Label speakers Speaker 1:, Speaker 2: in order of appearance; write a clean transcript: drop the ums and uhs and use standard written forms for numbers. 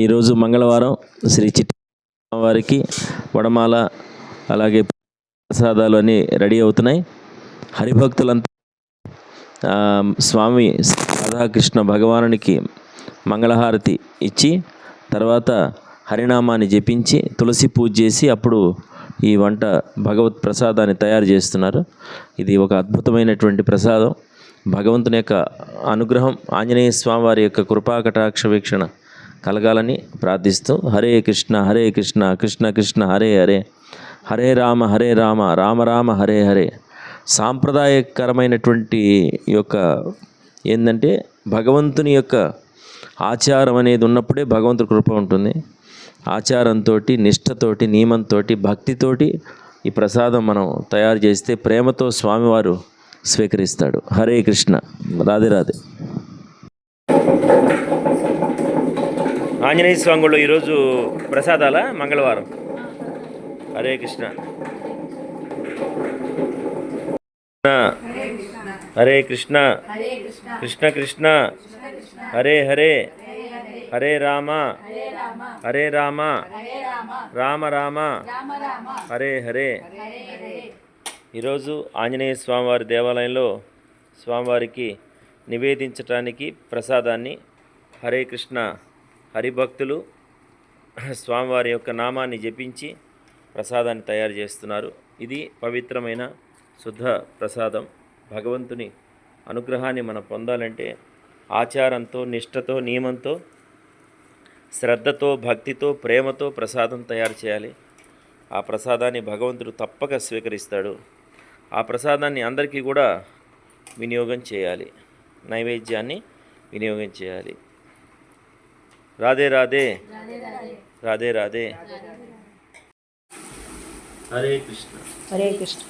Speaker 1: ఈరోజు మంగళవారం శ్రీ చిట్టి వారికి వడమాల అలాగే ప్రసాదాలు అన్నీ రెడీ అవుతున్నాయి. హరిభక్తులంతా స్వామి రాధాకృష్ణ భగవానునికి మంగళహారతి ఇచ్చి తర్వాత హరినామాన్ని జపించి తులసి పూజ చేసి అప్పుడు ఈ వంట భగవత్ ప్రసాదాన్ని తయారు చేస్తున్నారు. ఇది ఒక అద్భుతమైనటువంటి ప్రసాదం. భగవంతుని యొక్క అనుగ్రహం, ఆంజనేయ స్వామి వారి యొక్క కృపాకటాక్ష వీక్షణ కలగాలని ప్రార్థిస్తూ హరే కృష్ణ కృష్ణ కృష్ణ హరే హరే, హరే రామ రామ రామ హరే హరే. సాంప్రదాయకరమైనటువంటి యొక్క ఏంటంటే భగవంతుని యొక్క ఆచారం అనేది ఉన్నప్పుడే భగవంతుడి కృప ఉంటుంది. ఆచారంతో, నిష్టతోటి, నియమంతో, భక్తితోటి ఈ ప్రసాదం మనం తయారు చేస్తే ప్రేమతో స్వామివారు స్వీకరిస్తాడు. హరే కృష్ణ. రాధే రాధే. ఆంజనేయ స్వామి గుడిలో ఈరోజు ప్రసాదాల మంగళవారం. హరే కృష్ణ. హరే కృష్ణ కృష్ణ కృష్ణ హరే హరే, హరే రామ రామ రామ హరే హరే. ఈరోజు ఆంజనేయ స్వామివారి దేవాలయంలో స్వామివారికి నివేదించటానికి ప్రసాదాన్ని హరే కృష్ణ హరిభక్తులు స్వామివారి యొక్క నామాన్ని జపించి ప్రసాదాన్ని తయారు చేస్తున్నారు. ఇది పవిత్రమైన శుద్ధ ప్రసాదం. భగవంతుని అనుగ్రహాన్ని మనం పొందాలంటే ఆచారంతో, నిష్టతో, నియమంతో, శ్రద్ధతో, భక్తితో, ప్రేమతో ప్రసాదం తయారు చేయాలి. ఆ ప్రసాదాన్ని భగవంతుడు తప్పక స్వీకరిస్తాడు. ఆ ప్రసాదాన్ని అందరికీ కూడా వినియోగం చేయాలి, నైవేద్యాన్ని వినియోగం చేయాలి. రాధే రాధే, రాధే రాధే. హరే కృష్ణ,
Speaker 2: హరే కృష్ణ.